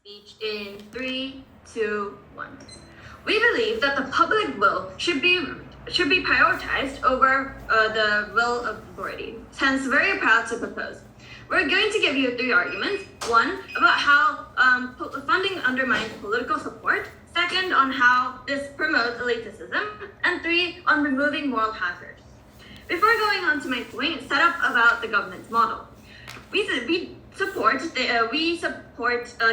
speech in 3, 2, 1. We believe that the public will should be prioritized over the will of authority. Hence, very proud to propose. We're going to give you 3 arguments. 1, about how funding undermines political support. 2nd, on how this promotes elitism. And 3, on removing moral hazard. Before going on to my point, set up about the government's model. We support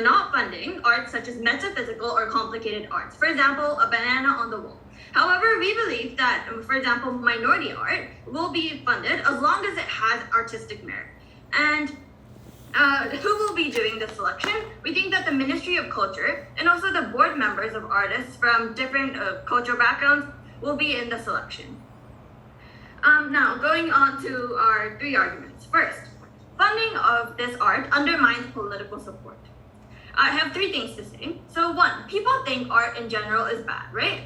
not funding arts such as metaphysical or complicated arts. For example, a banana on the wall. However, we believe that, for example, minority art will be funded as long as it has artistic merit. And who will be doing the selection? We think that the Ministry of Culture and also the board members of artists from different cultural backgrounds will be in the selection. Now, going on to our 3 arguments. First, funding of this art undermines political support. I have 3 things to say. So 1, people think art in general is bad, right?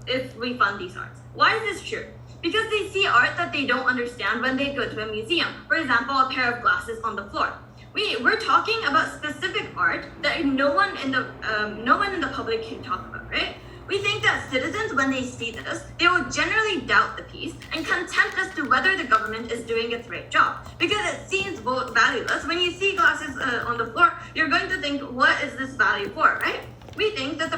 If we fund these arts. Why is this true? Because they see art that they don't understand when they go to a museum. For example, a pair of glasses on the floor. We're talking about specific art that no one in the public can talk about, right? We think that citizens, when they see this, they will generally doubt the piece and contest as to whether the government is doing its right job. Because it seems valueless. When you see glasses on the floor, you're going to think, what is this value for, right? We think that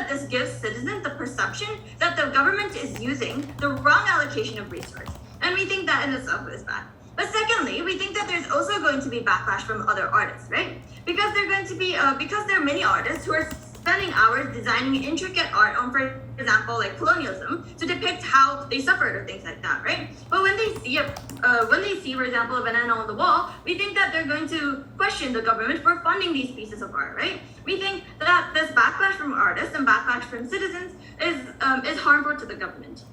this gives citizens the perception that the government is using the wrong allocation of resource. And we think that in itself is bad. But secondly, we think that there's also going to be backlash from other artists, right? Because because there are many artists who are spending hours designing intricate art on, for example, like colonialism, to depict how they suffered or things like that, right? But when they see, for example, a banana on the wall, we think that they're going to question the government for funding these pieces of art, right? We think that this backlash from artists and backlash from citizens is harmful to the government.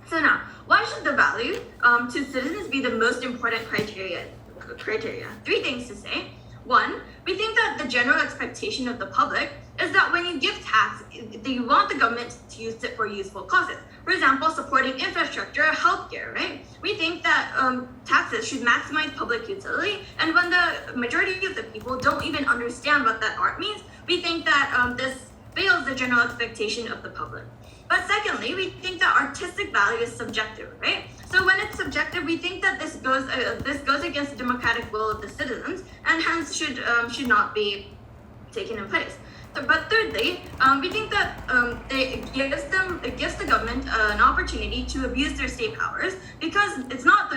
So now, why should the value to citizens be the most important criteria? 3 things to say. 1, we think that the general expectation of the public is that when you give tax, you want the government to use it for useful causes. For example, supporting infrastructure, healthcare, right? We think that taxes should maximize public utility, and when the majority of the people don't even understand what that art means, we think that this fails the general expectation of the public. But secondly, we think that artistic value is subjective, right? So when it's subjective, we think that this goes against the democratic will of the citizens, and hence should not be taken in place. But thirdly, we think that it gives the government an opportunity to abuse their state powers, because it's not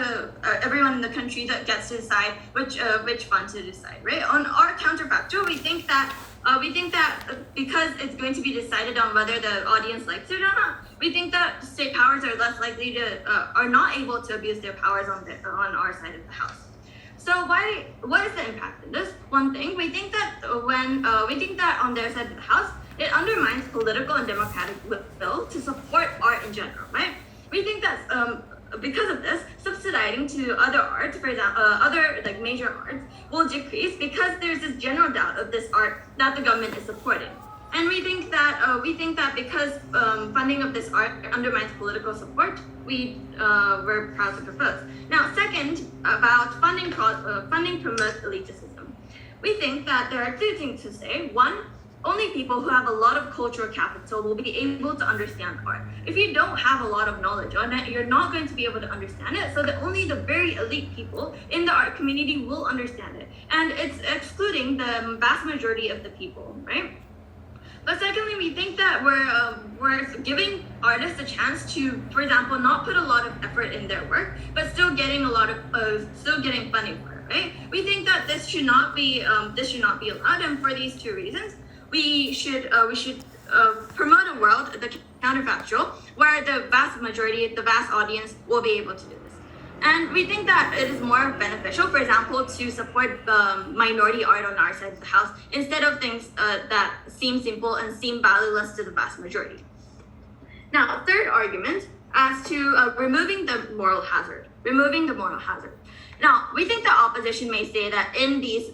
everyone in the country that gets to decide which fund to decide, right? On our counterfactual, we think that because it's going to be decided on whether the audience likes it or not, we think that state powers are less likely are not able to abuse their powers on our side of the house. So what is the impact of this? One thing, we think that on their side of the house, it undermines political and democratic will to support art in general, right? We think that because of this, subsidizing to other arts, for example, other like major arts, will decrease because there's this general doubt of this art that the government is supporting. And we think that because funding of this art undermines political support, we're proud to propose. Now, second, about funding promotes elitism. We think that there are 2 things to say. 1, only people who have a lot of cultural capital will be able to understand art. If you don't have a lot of knowledge on it, you're not going to be able to understand it. So that only the very elite people in the art community will understand it. And it's excluding the vast majority of the people, right? But secondly, we think that we're giving artists a chance to, for example, not put a lot of effort in their work, but still getting funding for it, right? We think that this should not be allowed, and for these 2 reasons, we should promote a world, the counterfactual, where the vast audience will be able to do this. And we think that it is more beneficial, for example, to support minority art on our side of the house instead of things that seem simple and seem valueless to the vast majority. Now, 3rd argument as to removing the moral hazard. Now, we think the opposition may say that in these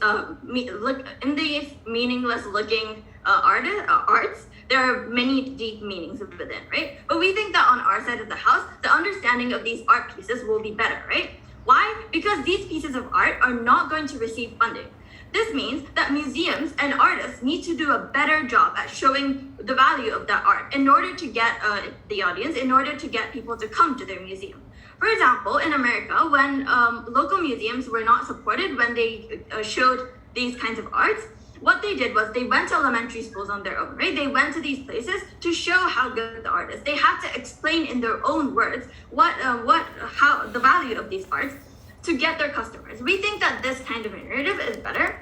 meaningless looking arts, there are many deep meanings within, right? But we think that on our side of the house, the understanding of these art pieces will be better, right? Why? Because these pieces of art are not going to receive funding. This means that museums and artists need to do a better job at showing the value of that art in order to get the audience, in order to get people to come to their museum. For example, in America, when local museums were not supported when they showed these kinds of arts, what they did was they went to elementary schools on their own, right? They went to these places to show how good the art is. They had to explain in their own words how the value of these arts to get their customers. We think that this kind of narrative is better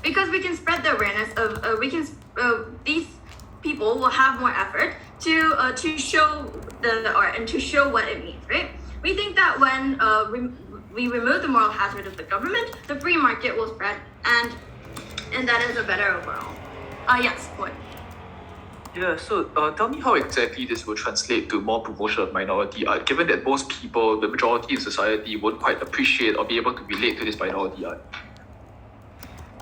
because we can spread the awareness of these people will have more effort to show the art and to show what it means, right? We think that when we remove the moral hazard of the government, the free market will spread, and that is a better overall. Yes, what? Yeah, so tell me how exactly this will translate to more promotion of minority art, given that most people, the majority in society, won't quite appreciate or be able to relate to this minority art.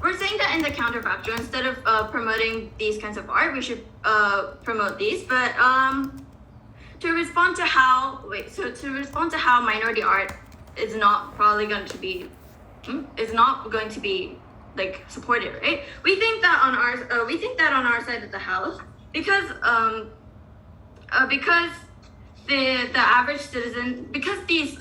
We're saying that in the counterfactual, instead of promoting these kinds of art, we should promote these. But to respond to how minority art is not probably going to be like supported, right? We think that on our side of the house, because the average citizen, because these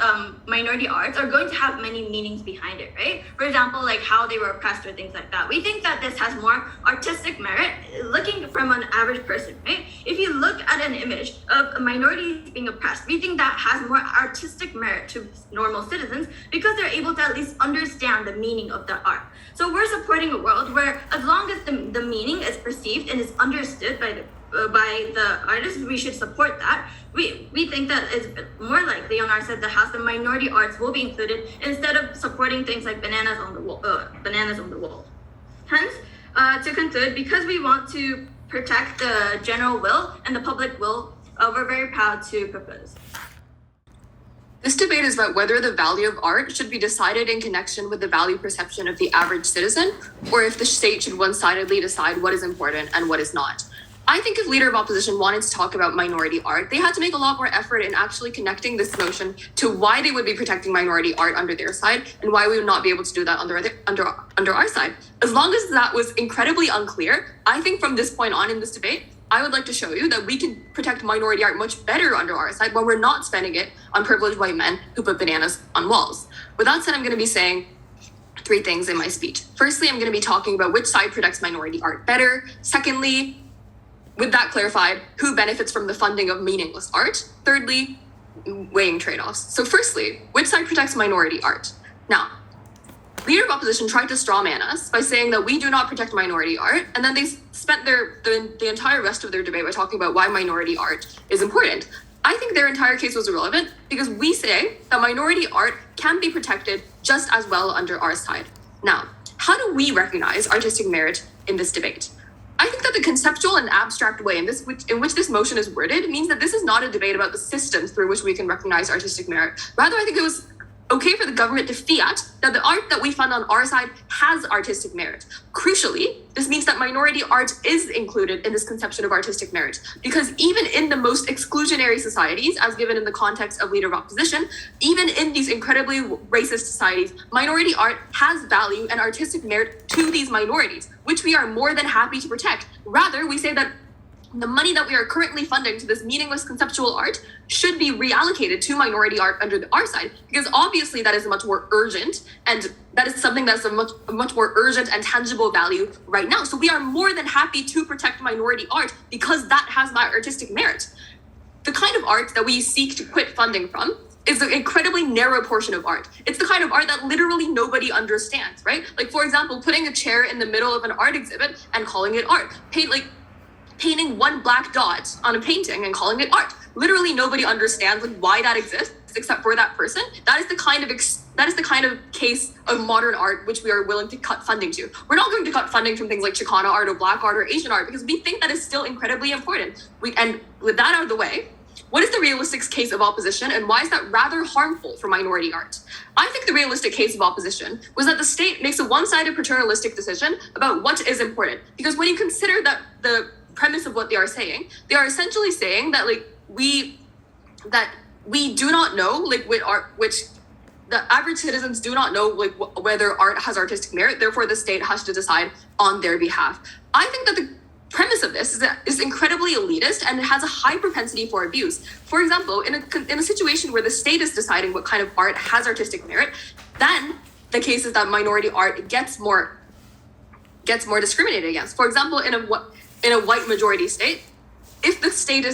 minority arts are going to have many meanings behind it, right? For example, like how they were oppressed or things like that. We think that this has more artistic merit looking from an average person, right? If you look at an image of a minority being oppressed, we think that has more artistic merit to normal citizens because they're able to at least understand the meaning of the art. So we're supporting a world where as long as the meaning is perceived and is understood by the artists, we should support that. We think that it's more likely on our side of the house the minority arts will be included instead of supporting things like bananas on the wall. Hence, to conclude, because we want to protect the general will and the public will, we're very proud to propose. This debate is about whether the value of art should be decided in connection with the value perception of the average citizen, or if the state should one-sidedly decide what is important and what is not. I think if Leader of Opposition wanted to talk about minority art, they had to make a lot more effort in actually connecting this notion to why they would be protecting minority art under their side and why we would not be able to do that under our side. As long as that was incredibly unclear, I think from this point on in this debate, I would like to show you that we can protect minority art much better under our side when we're not spending it on privileged white men who put bananas on walls. With that said, I'm going to be saying 3 things in my speech. Firstly, I'm going to be talking about which side protects minority art better. Secondly, with that clarified, who benefits from the funding of meaningless art? Thirdly, weighing trade-offs. So firstly, which side protects minority art? Now, Leader of Opposition tried to strawman us by saying that we do not protect minority art, and then they spent the entire rest of their debate by talking about why minority art is important. I think their entire case was irrelevant because we say that minority art can be protected just as well under our side. Now, how do we recognize artistic merit in this debate? I think that the conceptual and abstract way in which this motion is worded means that this is not a debate about the systems through which we can recognize artistic merit. Rather, I think it was okay for the government to fiat that the art that we fund on our side has artistic merit. Crucially, this means that minority art is included in this conception of artistic merit, because even in the most exclusionary societies, as given in the context of Leader of Opposition, even in these incredibly racist societies, minority art has value and artistic merit to these minorities, which we are more than happy to protect. Rather, we say that the money that we are currently funding to this meaningless conceptual art should be reallocated to minority art under our side, because obviously that is much more urgent, and that is something that's a much more urgent and tangible value right now. So we are more than happy to protect minority art because that has artistic merit. The kind of art that we seek to quit funding from is an incredibly narrow portion of art. It's the kind of art that literally nobody understands, right? Like, for example, putting a chair in the middle of an art exhibit and calling it art. Painting one black dot on a painting and calling it art. Literally nobody understands why that exists except for that person. That is the kind of case of modern art which we are willing to cut funding to. We're not going to cut funding from things like Chicana art or black art or Asian art because we think that is still incredibly important. And with that out of the way, what is the realistic case of opposition, and why is that rather harmful for minority art? I think the realistic case of opposition was that the state makes a one-sided paternalistic decision about what is important. Because when you consider that the premise of what they are essentially saying that we do not know which the average citizens do not know like whether art has artistic merit. Therefore, the state has to decide on their behalf. I think that the premise of this is incredibly elitist and it has a high propensity for abuse. For example, in a situation where the state is deciding what kind of art has artistic merit, then the case is that minority art gets more discriminated against. For example, in a white majority state, if the state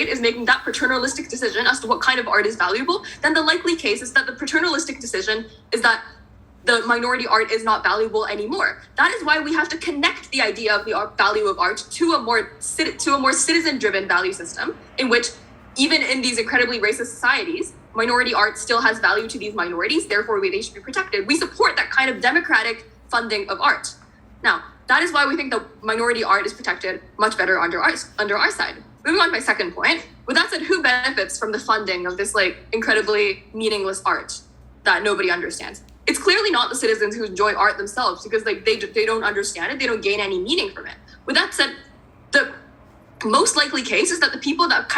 is making that paternalistic decision as to what kind of art is valuable, then the likely case is that the paternalistic decision is that the minority art is not valuable anymore. That is why we have to connect the idea of the value of art to a more citizen-driven value system, in which even in these incredibly racist societies, minority art still has value to these minorities. Therefore, they should be protected. We support that kind of democratic funding of art. Now, that is why we think that minority art is protected much better under our side. Moving on to my second point. With that said, who benefits from the funding of this like incredibly meaningless art that nobody understands? It's clearly not the citizens who enjoy art themselves, because like they don't understand it, they don't gain any meaning from it. With that said, the most likely case is that the people that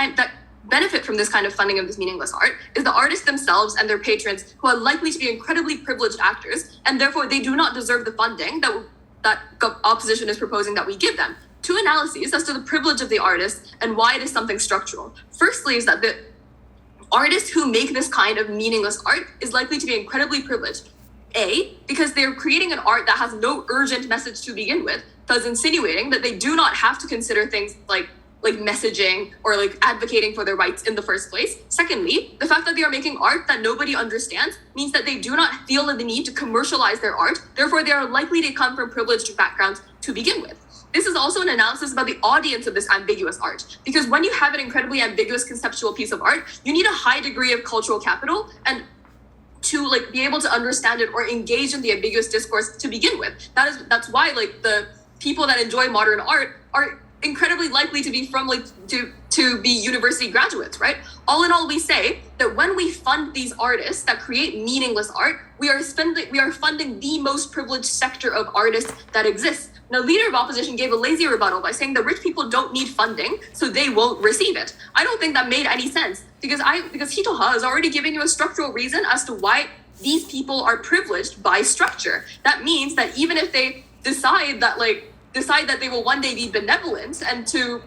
benefit from this kind of funding of this meaningless art is the artists themselves and their patrons, who are likely to be incredibly privileged actors, and therefore they do not deserve the funding that opposition is proposing that we give them. Two analyses as to the privilege of the artist and why it is something structural. Firstly is that the artists who make this kind of meaningless art is likely to be incredibly privileged. A, because they're creating an art that has no urgent message to begin with, thus insinuating that they do not have to consider things like messaging or like advocating for their rights in the first place. Secondly, the fact that they are making art that nobody understands means that they do not feel the need to commercialize their art. Therefore, they are likely to come from privileged backgrounds to begin with. This is also an analysis about the audience of this ambiguous art, because when you have an incredibly ambiguous conceptual piece of art, you need a high degree of cultural capital and to like be able to understand it or engage in the ambiguous discourse to begin with. That's why like the people that enjoy modern art are incredibly likely to be from like to be university graduates, right? All in all, we say that when we fund these artists that create meaningless art, we are funding the most privileged sector of artists that exists. Now, leader of opposition gave a lazy rebuttal by saying that rich people don't need funding, so they won't receive it. I don't think that made any sense, because Hitoha is already giving you a structural reason as to why these people are privileged by structure. That means that even if they decide that they will one day be benevolent and to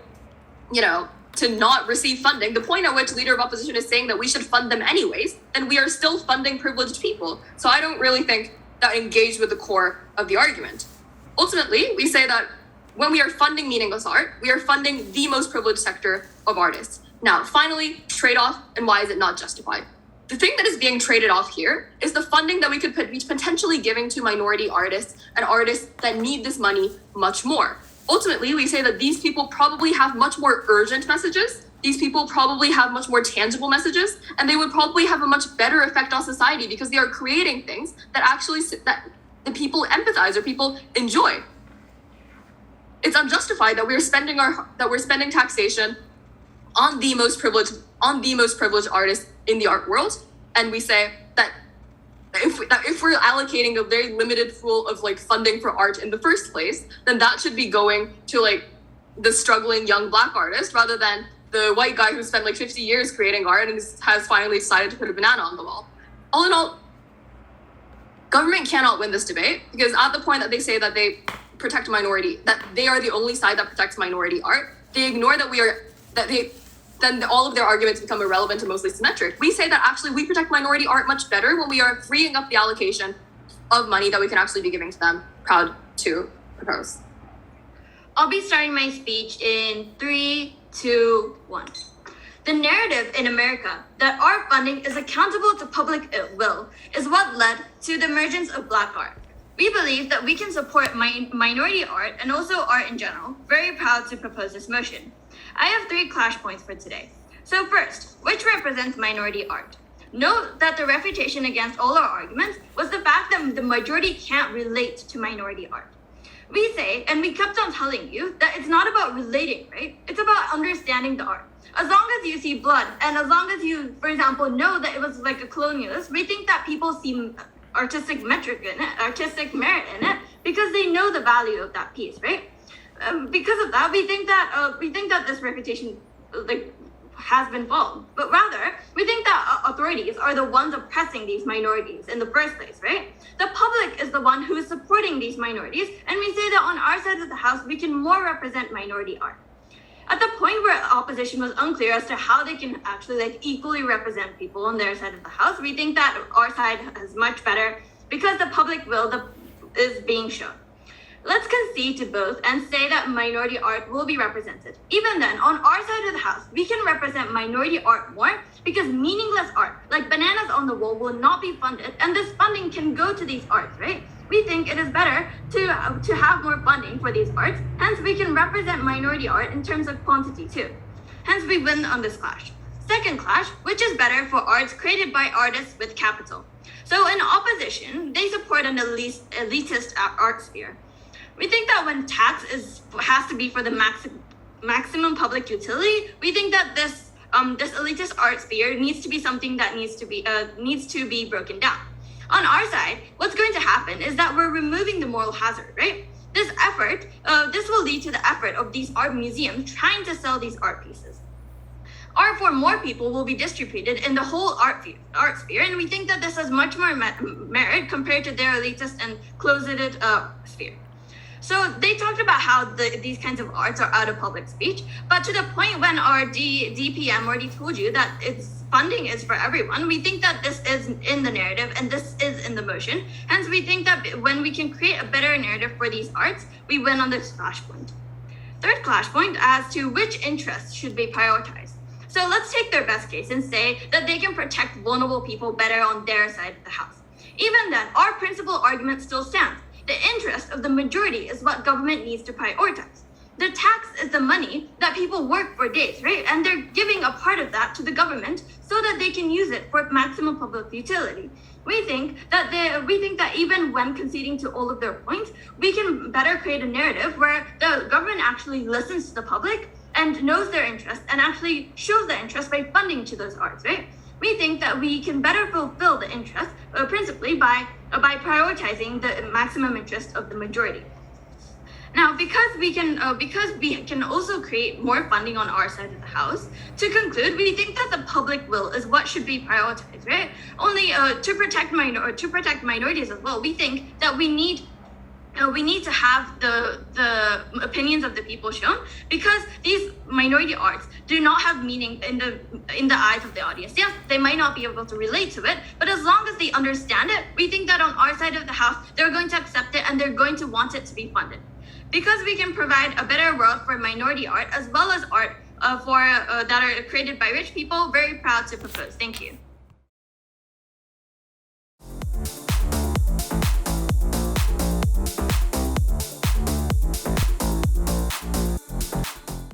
not receive funding, the point at which leader of opposition is saying that we should fund them anyways, then we are still funding privileged people. So I don't really think that engaged with the core of the argument. Ultimately, we say that when we are funding meaningless art, we are funding the most privileged sector of artists. Now, finally, trade-off, and why is it not justified? The thing that is being traded off here is the funding that we could be potentially giving to minority artists and artists that need this money much more. Ultimately, we say that these people probably have much more urgent messages. These people probably have much more tangible messages, and they would probably have a much better effect on society because they are creating things that the people empathize or people enjoy. It's unjustified that we're spending taxation on the most privileged artists in the art world, and we say that if we're allocating a very limited pool of like funding for art in the first place, then that should be going to like the struggling young Black artist rather than the white guy who spent like 50 years creating art and has finally decided to put a banana on the wall. All in all, government cannot win this debate, because at the point that they say that they protect minority, that they are the only side that protects minority art, they ignore then all of their arguments become irrelevant and mostly symmetric. We say that actually we protect minority art much better when we are freeing up the allocation of money that we can actually be giving to them. Proud to propose. I'll be starting my speech in 3, 2, 1. The narrative in America that art funding is accountable to public will is what led to the emergence of Black art. We believe that we can support minority art and also art in general. Very proud to propose this motion. I have 3 clash points for today. So first, which represents minority art? Note that the refutation against all our arguments was the fact that the majority can't relate to minority art. We say, and we kept on telling you, that it's not about relating, right? It's about understanding the art. As long as you see blood, and as long as you, for example, know that it was like a colonialist, we think that people see artistic merit in it, because they know the value of that piece, right? Because of that, we think that this reputation has been followed, but rather we think that authorities are the ones oppressing these minorities in the first place, right? The public is the one who is supporting these minorities, and we say that on our side of the house we can more represent minority art. At the point where opposition was unclear as to how they can actually equally represent people on their side of the house, we think that our side is much better because the public will is being shown. Let's concede to both and say that minority art will be represented. Even then, on our side of the house, we can represent minority art more because meaningless art, like bananas on the wall, will not be funded, and this funding can go to these arts, right? We think it is better to have more funding for these arts, hence we can represent minority art in terms of quantity too. Hence we win on this clash. Second clash, which is better for arts created by artists with capital. So in opposition, they support an elitist art sphere. We think that when tax has to be for the maximum public utility, we think that this elitist art sphere needs to be something that needs to be broken down. On our side, what's going to happen is that we're removing the moral hazard, right? This will lead to the effort of these art museums trying to sell these art pieces. Art for more people will be distributed in the whole art sphere, and we think that this has much more merit compared to their elitist and closeted sphere. So they talked about how these kinds of arts are out of public speech, but to the point when our DPM already told you that its funding is for everyone, we think that this is in the narrative and this is in the motion. Hence, we think that when we can create a better narrative for these arts, we win on this clash point. Third clash point as to which interests should be prioritized. So let's take their best case and say that they can protect vulnerable people better on their side of the house. Even then, our principal argument still stands. The interest of the majority is what government needs to prioritize. The tax is the money that people work for days, right? And they're giving a part of that to the government so that they can use it for maximum public utility. We think that even when conceding to all of their points, we can better create a narrative where the government actually listens to the public and knows their interest and actually shows their interest by funding to those arts, right? We think that we can better fulfill the interest principally by prioritizing the maximum interest of the majority. Now, because we can also create more funding on our side of the house, to conclude, we think that the public will is what should be prioritized, right? Only to protect minorities as well. We think that we need to have the opinions of the people shown because these minority arts do not have meaning in the eyes of the audience. Yes, they might not be able to relate to it, but as long as they understand it, we think that on our side of the house, they're going to accept it and they're going to want it to be funded. Because we can provide a better world for minority art as well as art that are created by rich people, very proud to propose. Thank you.